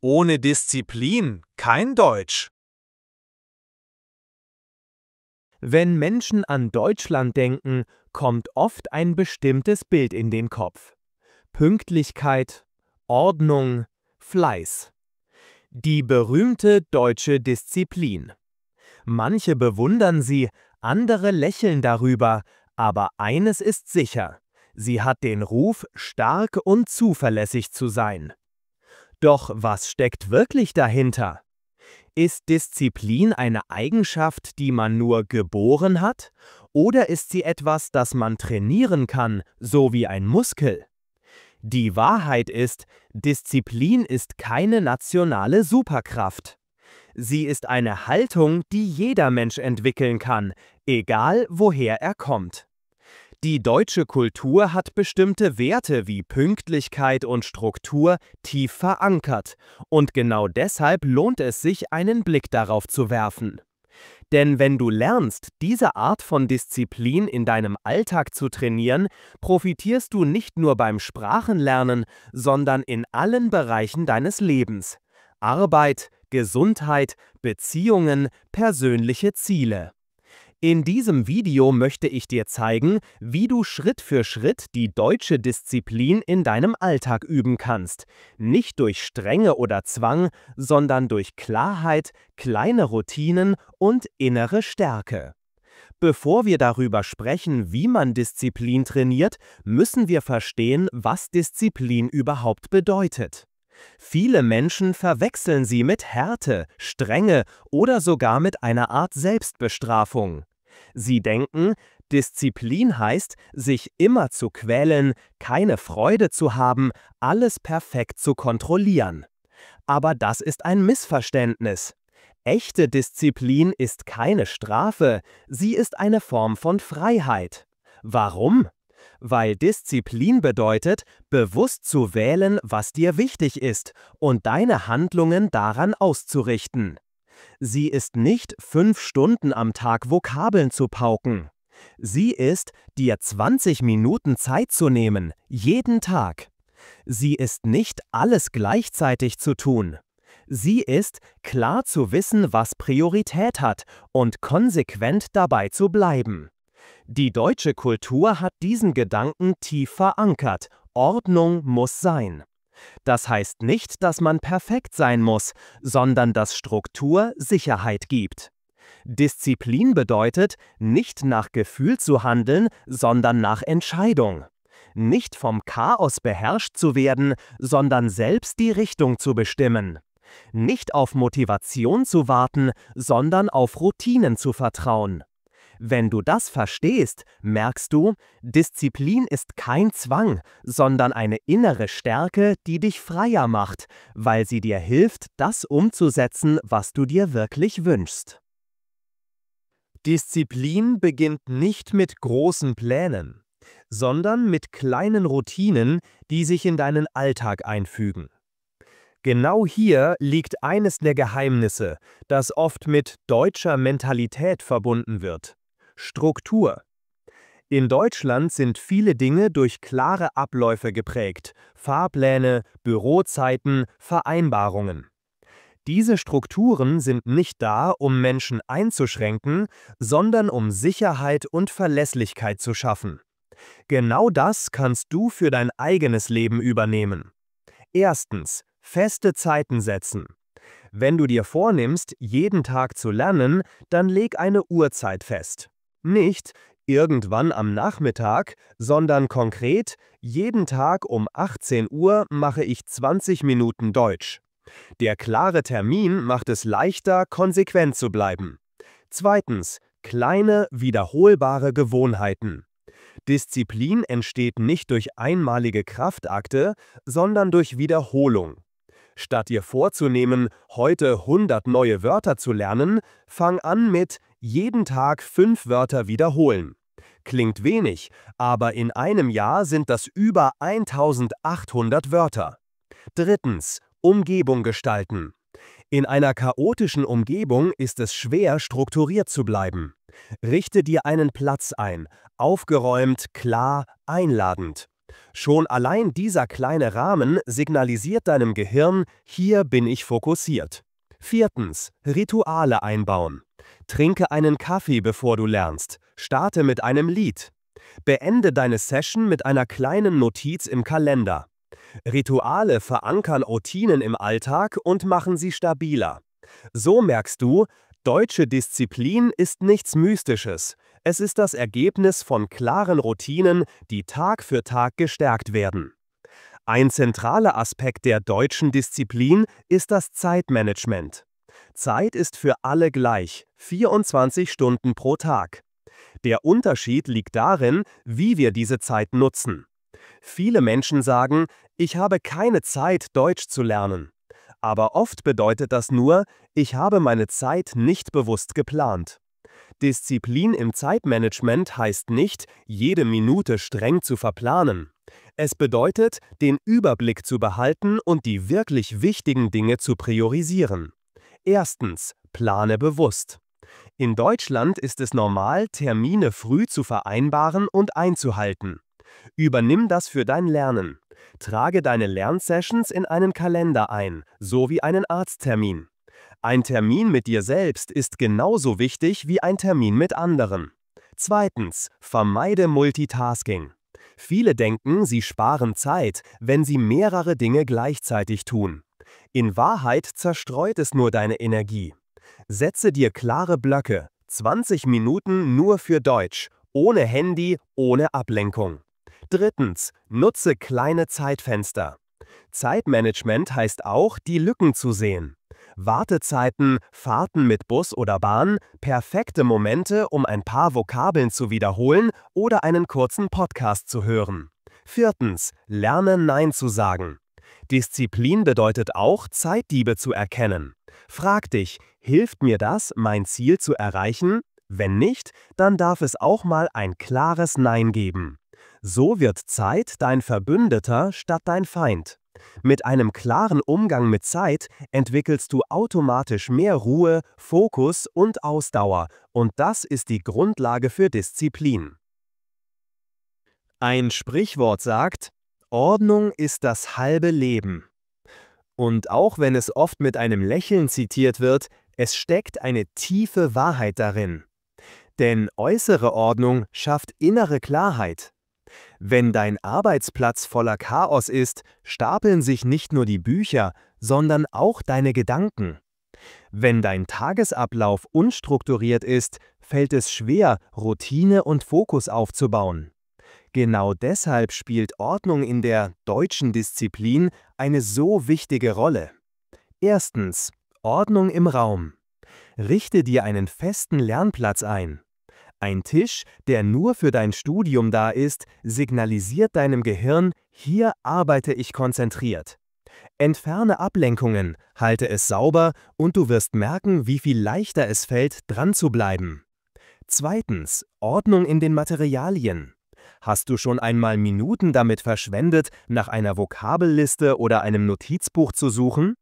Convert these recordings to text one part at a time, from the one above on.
Ohne Disziplin kein Deutsch. Wenn Menschen an Deutschland denken, kommt oft ein bestimmtes Bild in den Kopf. Pünktlichkeit, Ordnung, Fleiß. Die berühmte deutsche Disziplin. Manche bewundern sie, andere lächeln darüber, aber eines ist sicher: Sie hat den Ruf, stark und zuverlässig zu sein. Doch was steckt wirklich dahinter? Ist Disziplin eine Eigenschaft, die man nur geboren hat? Oder ist sie etwas, das man trainieren kann, so wie ein Muskel? Die Wahrheit ist, Disziplin ist keine nationale Superkraft. Sie ist eine Haltung, die jeder Mensch entwickeln kann, egal woher er kommt. Die deutsche Kultur hat bestimmte Werte wie Pünktlichkeit und Struktur tief verankert, und genau deshalb lohnt es sich, einen Blick darauf zu werfen. Denn wenn du lernst, diese Art von Disziplin in deinem Alltag zu trainieren, profitierst du nicht nur beim Sprachenlernen, sondern in allen Bereichen deines Lebens: Arbeit, Gesundheit, Beziehungen, persönliche Ziele. In diesem Video möchte ich dir zeigen, wie du Schritt für Schritt die deutsche Disziplin in deinem Alltag üben kannst. Nicht durch Strenge oder Zwang, sondern durch Klarheit, kleine Routinen und innere Stärke. Bevor wir darüber sprechen, wie man Disziplin trainiert, müssen wir verstehen, was Disziplin überhaupt bedeutet. Viele Menschen verwechseln sie mit Härte, Strenge oder sogar mit einer Art Selbstbestrafung. Sie denken, Disziplin heißt, sich immer zu quälen, keine Freude zu haben, alles perfekt zu kontrollieren. Aber das ist ein Missverständnis. Echte Disziplin ist keine Strafe, sie ist eine Form von Freiheit. Warum? Weil Disziplin bedeutet, bewusst zu wählen, was dir wichtig ist, und deine Handlungen daran auszurichten. Sie ist nicht 5 Stunden am Tag Vokabeln zu pauken. Sie ist, dir 20 Minuten Zeit zu nehmen, jeden Tag. Sie ist nicht, alles gleichzeitig zu tun. Sie ist, klar zu wissen, was Priorität hat, und konsequent dabei zu bleiben. Die deutsche Kultur hat diesen Gedanken tief verankert: Ordnung muss sein. Das heißt nicht, dass man perfekt sein muss, sondern dass Struktur Sicherheit gibt. Disziplin bedeutet, nicht nach Gefühl zu handeln, sondern nach Entscheidung. Nicht vom Chaos beherrscht zu werden, sondern selbst die Richtung zu bestimmen. Nicht auf Motivation zu warten, sondern auf Routinen zu vertrauen. Wenn du das verstehst, merkst du, Disziplin ist kein Zwang, sondern eine innere Stärke, die dich freier macht, weil sie dir hilft, das umzusetzen, was du dir wirklich wünschst. Disziplin beginnt nicht mit großen Plänen, sondern mit kleinen Routinen, die sich in deinen Alltag einfügen. Genau hier liegt eines der Geheimnisse, das oft mit deutscher Mentalität verbunden wird: Struktur. In Deutschland sind viele Dinge durch klare Abläufe geprägt: Fahrpläne, Bürozeiten, Vereinbarungen. Diese Strukturen sind nicht da, um Menschen einzuschränken, sondern um Sicherheit und Verlässlichkeit zu schaffen. Genau das kannst du für dein eigenes Leben übernehmen. Erstens: Feste Zeiten setzen. Wenn du dir vornimmst, jeden Tag zu lernen, dann leg eine Uhrzeit fest. Nicht irgendwann am Nachmittag, sondern konkret: jeden Tag um 18 Uhr mache ich 20 Minuten Deutsch. Der klare Termin macht es leichter, konsequent zu bleiben. Zweitens: Kleine, wiederholbare Gewohnheiten. Disziplin entsteht nicht durch einmalige Kraftakte, sondern durch Wiederholung. Statt dir vorzunehmen, heute 100 neue Wörter zu lernen, fang an mit jeden Tag 5 Wörter wiederholen. Klingt wenig, aber in einem Jahr sind das über 1800 Wörter. Drittens: Umgebung gestalten. In einer chaotischen Umgebung ist es schwer, strukturiert zu bleiben. Richte dir einen Platz ein: aufgeräumt, klar, einladend. Schon allein dieser kleine Rahmen signalisiert deinem Gehirn, hier bin ich fokussiert. 4. Rituale einbauen. Trinke einen Kaffee, bevor du lernst. Starte mit einem Lied. Beende deine Session mit einer kleinen Notiz im Kalender. Rituale verankern Routinen im Alltag und machen sie stabiler. So merkst du, deutsche Disziplin ist nichts Mystisches. Es ist das Ergebnis von klaren Routinen, die Tag für Tag gestärkt werden. Ein zentraler Aspekt der deutschen Disziplin ist das Zeitmanagement. Zeit ist für alle gleich, 24 Stunden pro Tag. Der Unterschied liegt darin, wie wir diese Zeit nutzen. Viele Menschen sagen, ich habe keine Zeit, Deutsch zu lernen. Aber oft bedeutet das nur, ich habe meine Zeit nicht bewusst geplant. Disziplin im Zeitmanagement heißt nicht, jede Minute streng zu verplanen. Es bedeutet, den Überblick zu behalten und die wirklich wichtigen Dinge zu priorisieren. 1. Plane bewusst. In Deutschland ist es normal, Termine früh zu vereinbaren und einzuhalten. Übernimm das für dein Lernen. Trage deine Lernsessions in einen Kalender ein, so wie einen Arzttermin. Ein Termin mit dir selbst ist genauso wichtig wie ein Termin mit anderen. 2. Vermeide Multitasking. Viele denken, sie sparen Zeit, wenn sie mehrere Dinge gleichzeitig tun. In Wahrheit zerstreut es nur deine Energie. Setze dir klare Blöcke, 20 Minuten nur für Deutsch, ohne Handy, ohne Ablenkung. 3. Nutze kleine Zeitfenster. Zeitmanagement heißt auch, die Lücken zu sehen. Wartezeiten, Fahrten mit Bus oder Bahn, perfekte Momente, um ein paar Vokabeln zu wiederholen oder einen kurzen Podcast zu hören. 4. Lerne Nein zu sagen. Disziplin bedeutet auch, Zeitdiebe zu erkennen. Frag dich, hilft mir das, mein Ziel zu erreichen? Wenn nicht, dann darf es auch mal ein klares Nein geben. So wird Zeit dein Verbündeter statt dein Feind. Mit einem klaren Umgang mit Zeit entwickelst du automatisch mehr Ruhe, Fokus und Ausdauer, und das ist die Grundlage für Disziplin. Ein Sprichwort sagt, Ordnung ist das halbe Leben. Und auch wenn es oft mit einem Lächeln zitiert wird, es steckt eine tiefe Wahrheit darin. Denn äußere Ordnung schafft innere Klarheit. Wenn dein Arbeitsplatz voller Chaos ist, stapeln sich nicht nur die Bücher, sondern auch deine Gedanken. Wenn dein Tagesablauf unstrukturiert ist, fällt es schwer, Routine und Fokus aufzubauen. Genau deshalb spielt Ordnung in der deutschen Disziplin eine so wichtige Rolle. 1. Ordnung im Raum. Richte dir einen festen Lernplatz ein. Ein Tisch, der nur für dein Studium da ist, signalisiert deinem Gehirn, hier arbeite ich konzentriert. Entferne Ablenkungen, halte es sauber und du wirst merken, wie viel leichter es fällt, dran zu bleiben. 2. Ordnung in den Materialien. Hast du schon einmal Minuten damit verschwendet, nach einer Vokabelliste oder einem Notizbuch zu suchen?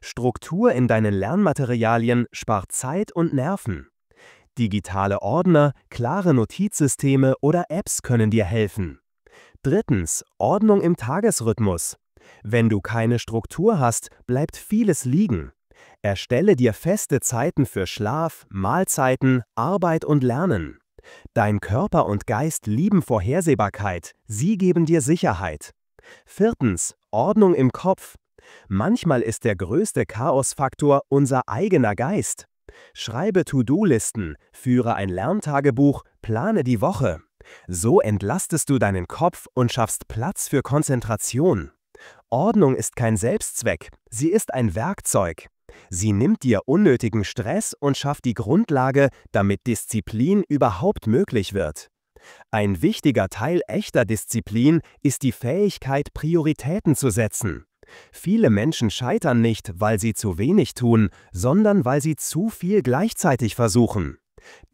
Struktur in deinen Lernmaterialien spart Zeit und Nerven. Digitale Ordner, klare Notizsysteme oder Apps können dir helfen. 3. Ordnung im Tagesrhythmus. Wenn du keine Struktur hast, bleibt vieles liegen. Erstelle dir feste Zeiten für Schlaf, Mahlzeiten, Arbeit und Lernen. Dein Körper und Geist lieben Vorhersehbarkeit, sie geben dir Sicherheit. 4. Ordnung im Kopf. Manchmal ist der größte Chaosfaktor unser eigener Geist. Schreibe To-Do-Listen, führe ein Lerntagebuch, plane die Woche. So entlastest du deinen Kopf und schaffst Platz für Konzentration. Ordnung ist kein Selbstzweck, sie ist ein Werkzeug. Sie nimmt dir unnötigen Stress und schafft die Grundlage, damit Disziplin überhaupt möglich wird. Ein wichtiger Teil echter Disziplin ist die Fähigkeit, Prioritäten zu setzen. Viele Menschen scheitern nicht, weil sie zu wenig tun, sondern weil sie zu viel gleichzeitig versuchen.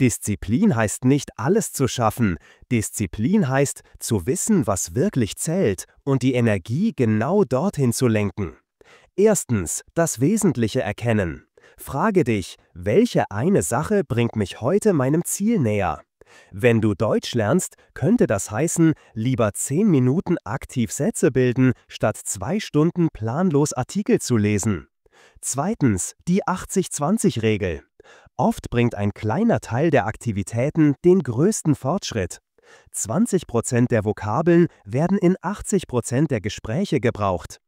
Disziplin heißt nicht, alles zu schaffen. Disziplin heißt, zu wissen, was wirklich zählt und die Energie genau dorthin zu lenken. 1. Das Wesentliche erkennen. Frage dich, welche eine Sache bringt mich heute meinem Ziel näher? Wenn du Deutsch lernst, könnte das heißen, lieber 10 Minuten aktiv Sätze bilden, statt 2 Stunden planlos Artikel zu lesen. Zweitens, die 80-20-Regel. Oft bringt ein kleiner Teil der Aktivitäten den größten Fortschritt. 20% der Vokabeln werden in 80% der Gespräche gebraucht.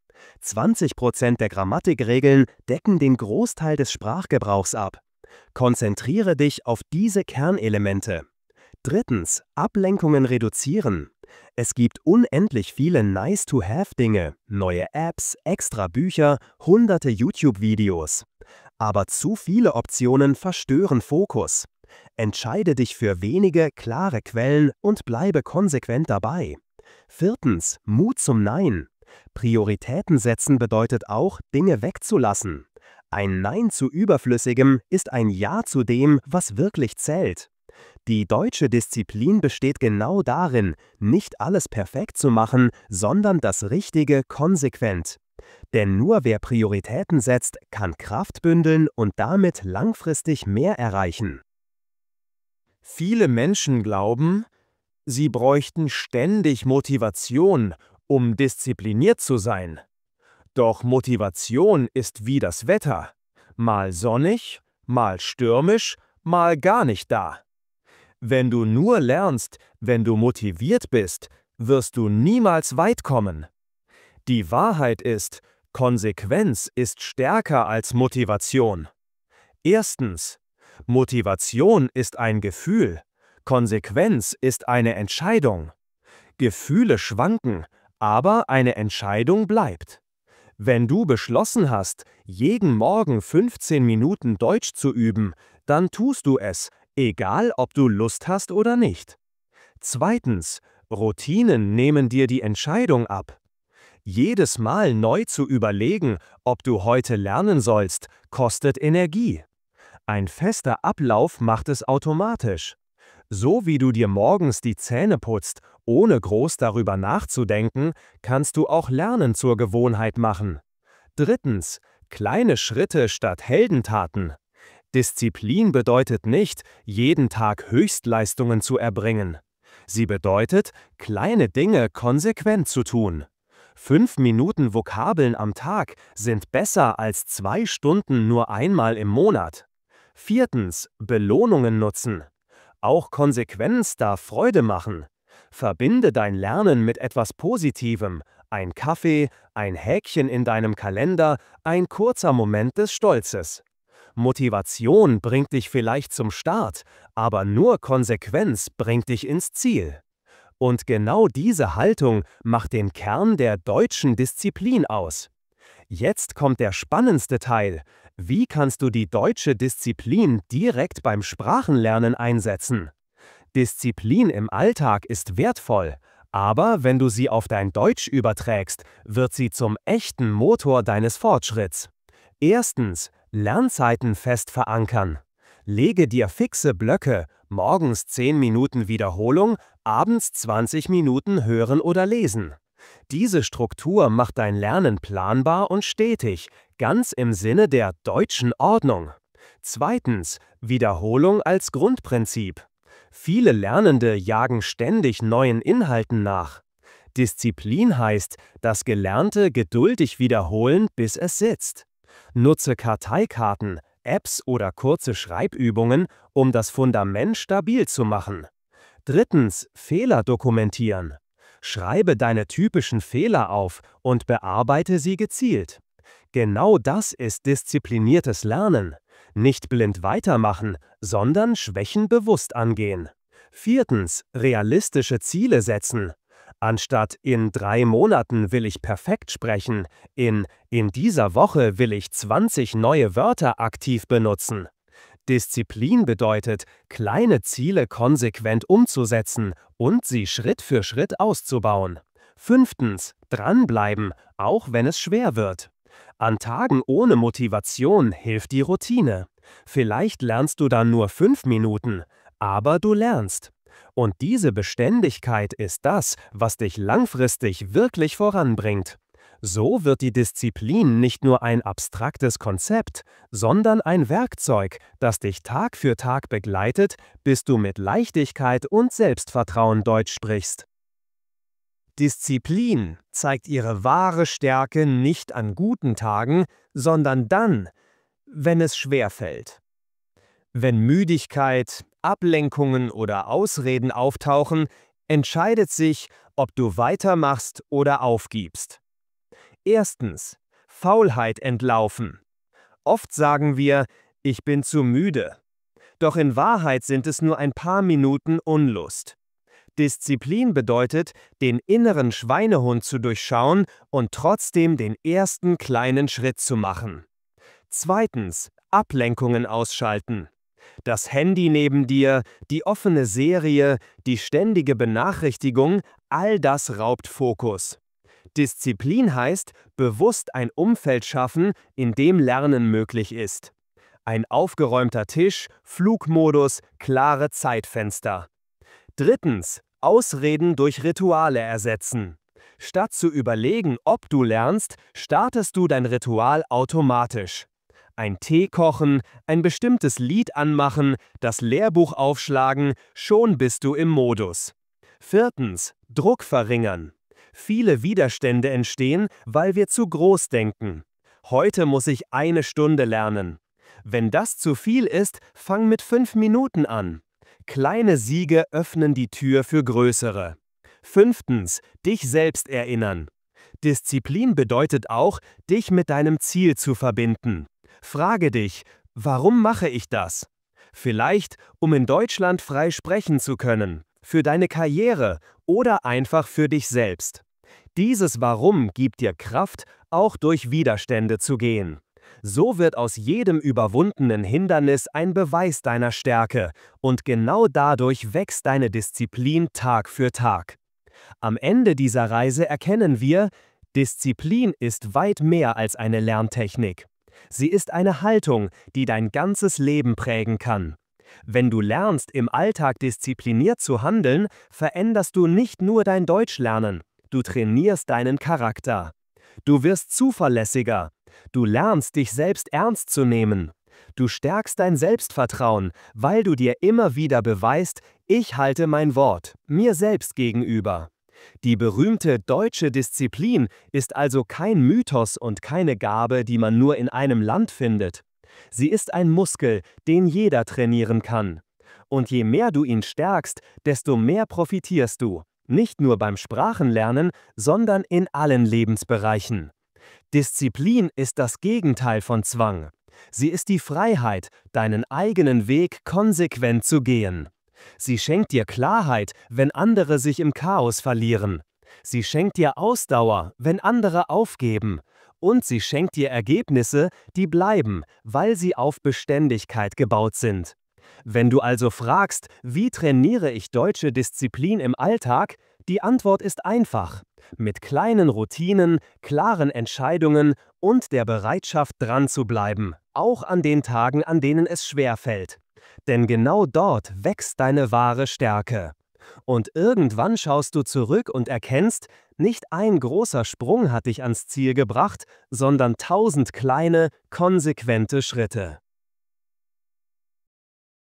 20% der Grammatikregeln decken den Großteil des Sprachgebrauchs ab. Konzentriere dich auf diese Kernelemente. Drittens, Ablenkungen reduzieren. Es gibt unendlich viele Nice-to-have-Dinge, neue Apps, extra Bücher, hunderte YouTube-Videos. Aber zu viele Optionen verstören Fokus. Entscheide dich für wenige, klare Quellen und bleibe konsequent dabei. Viertens, Mut zum Nein. Prioritäten setzen bedeutet auch, Dinge wegzulassen. Ein Nein zu Überflüssigem ist ein Ja zu dem, was wirklich zählt. Die deutsche Disziplin besteht genau darin, nicht alles perfekt zu machen, sondern das Richtige konsequent. Denn nur wer Prioritäten setzt, kann Kraft bündeln und damit langfristig mehr erreichen. Viele Menschen glauben, sie bräuchten ständig Motivation, um diszipliniert zu sein. Doch Motivation ist wie das Wetter. Mal sonnig, mal stürmisch, mal gar nicht da. Wenn du nur lernst, wenn du motiviert bist, wirst du niemals weit kommen. Die Wahrheit ist, Konsequenz ist stärker als Motivation. Erstens, Motivation ist ein Gefühl, Konsequenz ist eine Entscheidung. Gefühle schwanken, aber eine Entscheidung bleibt. Wenn du beschlossen hast, jeden Morgen 15 Minuten Deutsch zu üben, dann tust du es, egal ob du Lust hast oder nicht. Zweitens, Routinen nehmen dir die Entscheidung ab. Jedes Mal neu zu überlegen, ob du heute lernen sollst, kostet Energie. Ein fester Ablauf macht es automatisch. So wie du dir morgens die Zähne putzt, ohne groß darüber nachzudenken, kannst du auch Lernen zur Gewohnheit machen. Drittens, kleine Schritte statt Heldentaten. Disziplin bedeutet nicht, jeden Tag Höchstleistungen zu erbringen. Sie bedeutet, kleine Dinge konsequent zu tun. 5 Minuten Vokabeln am Tag sind besser als 2 Stunden nur einmal im Monat. Viertens, Belohnungen nutzen. Auch Konsequenz darf Freude machen. Verbinde dein Lernen mit etwas Positivem. Ein Kaffee, ein Häkchen in deinem Kalender, ein kurzer Moment des Stolzes. Motivation bringt dich vielleicht zum Start, aber nur Konsequenz bringt dich ins Ziel. Und genau diese Haltung macht den Kern der deutschen Disziplin aus. Jetzt kommt der spannendste Teil. Wie kannst du die deutsche Disziplin direkt beim Sprachenlernen einsetzen? Disziplin im Alltag ist wertvoll, aber wenn du sie auf dein Deutsch überträgst, wird sie zum echten Motor deines Fortschritts. Erstens, Lernzeiten fest verankern. Lege dir fixe Blöcke, morgens 10 Minuten Wiederholung, abends 20 Minuten hören oder lesen. Diese Struktur macht dein Lernen planbar und stetig, ganz im Sinne der deutschen Ordnung. Zweitens, Wiederholung als Grundprinzip. Viele Lernende jagen ständig neuen Inhalten nach. Disziplin heißt, das Gelernte geduldig wiederholen, bis es sitzt. Nutze Karteikarten, Apps oder kurze Schreibübungen, um das Fundament stabil zu machen. Drittens, Fehler dokumentieren. Schreibe deine typischen Fehler auf und bearbeite sie gezielt. Genau das ist diszipliniertes Lernen. Nicht blind weitermachen, sondern Schwächen bewusst angehen. Viertens, realistische Ziele setzen. Anstatt in 3 Monaten will ich perfekt sprechen, in dieser Woche will ich 20 neue Wörter aktiv benutzen. Disziplin bedeutet, kleine Ziele konsequent umzusetzen und sie Schritt für Schritt auszubauen. Fünftens, dranbleiben, auch wenn es schwer wird. An Tagen ohne Motivation hilft die Routine. Vielleicht lernst du dann nur 5 Minuten, aber du lernst. Und diese Beständigkeit ist das, was dich langfristig wirklich voranbringt. So wird die Disziplin nicht nur ein abstraktes Konzept, sondern ein Werkzeug, das dich Tag für Tag begleitet, bis du mit Leichtigkeit und Selbstvertrauen Deutsch sprichst. Disziplin zeigt ihre wahre Stärke nicht an guten Tagen, sondern dann, wenn es schwerfällt. Wenn Müdigkeit, Ablenkungen oder Ausreden auftauchen, entscheidet sich, ob du weitermachst oder aufgibst. Erstens. Faulheit entlaufen. Oft sagen wir, ich bin zu müde. Doch in Wahrheit sind es nur ein paar Minuten Unlust. Disziplin bedeutet, den inneren Schweinehund zu durchschauen und trotzdem den ersten kleinen Schritt zu machen. Zweitens. Ablenkungen ausschalten. Das Handy neben dir, die offene Serie, die ständige Benachrichtigung, all das raubt Fokus. Disziplin heißt, bewusst ein Umfeld schaffen, in dem Lernen möglich ist. Ein aufgeräumter Tisch, Flugmodus, klare Zeitfenster. Drittens. Ausreden durch Rituale ersetzen. Statt zu überlegen, ob du lernst, startest du dein Ritual automatisch. Ein Tee kochen, ein bestimmtes Lied anmachen, das Lehrbuch aufschlagen, schon bist du im Modus. Viertens. Druck verringern. Viele Widerstände entstehen, weil wir zu groß denken. Heute muss ich 1 Stunde lernen. Wenn das zu viel ist, fang mit 5 Minuten an. Kleine Siege öffnen die Tür für größere. Fünftens. Dich selbst erinnern. Disziplin bedeutet auch, dich mit deinem Ziel zu verbinden. Frage dich, warum mache ich das? Vielleicht, um in Deutschland frei sprechen zu können, für deine Karriere oder einfach für dich selbst. Dieses Warum gibt dir Kraft, auch durch Widerstände zu gehen. So wird aus jedem überwundenen Hindernis ein Beweis deiner Stärke und genau dadurch wächst deine Disziplin Tag für Tag. Am Ende dieser Reise erkennen wir, Disziplin ist weit mehr als eine Lerntechnik. Sie ist eine Haltung, die dein ganzes Leben prägen kann. Wenn du lernst, im Alltag diszipliniert zu handeln, veränderst du nicht nur dein Deutschlernen, du trainierst deinen Charakter. Du wirst zuverlässiger. Du lernst, dich selbst ernst zu nehmen. Du stärkst dein Selbstvertrauen, weil du dir immer wieder beweist, ich halte mein Wort, mir selbst gegenüber. Die berühmte deutsche Disziplin ist also kein Mythos und keine Gabe, die man nur in einem Land findet. Sie ist ein Muskel, den jeder trainieren kann. Und je mehr du ihn stärkst, desto mehr profitierst du. Nicht nur beim Sprachenlernen, sondern in allen Lebensbereichen. Disziplin ist das Gegenteil von Zwang. Sie ist die Freiheit, deinen eigenen Weg konsequent zu gehen. Sie schenkt dir Klarheit, wenn andere sich im Chaos verlieren. Sie schenkt dir Ausdauer, wenn andere aufgeben. Und sie schenkt dir Ergebnisse, die bleiben, weil sie auf Beständigkeit gebaut sind. Wenn du also fragst, wie trainiere ich deutsche Disziplin im Alltag, die Antwort ist einfach. Mit kleinen Routinen, klaren Entscheidungen und der Bereitschaft dran zu bleiben, auch an den Tagen, an denen es schwer fällt. Denn genau dort wächst deine wahre Stärke. Und irgendwann schaust du zurück und erkennst, nicht ein großer Sprung hat dich ans Ziel gebracht, sondern 1000 kleine, konsequente Schritte.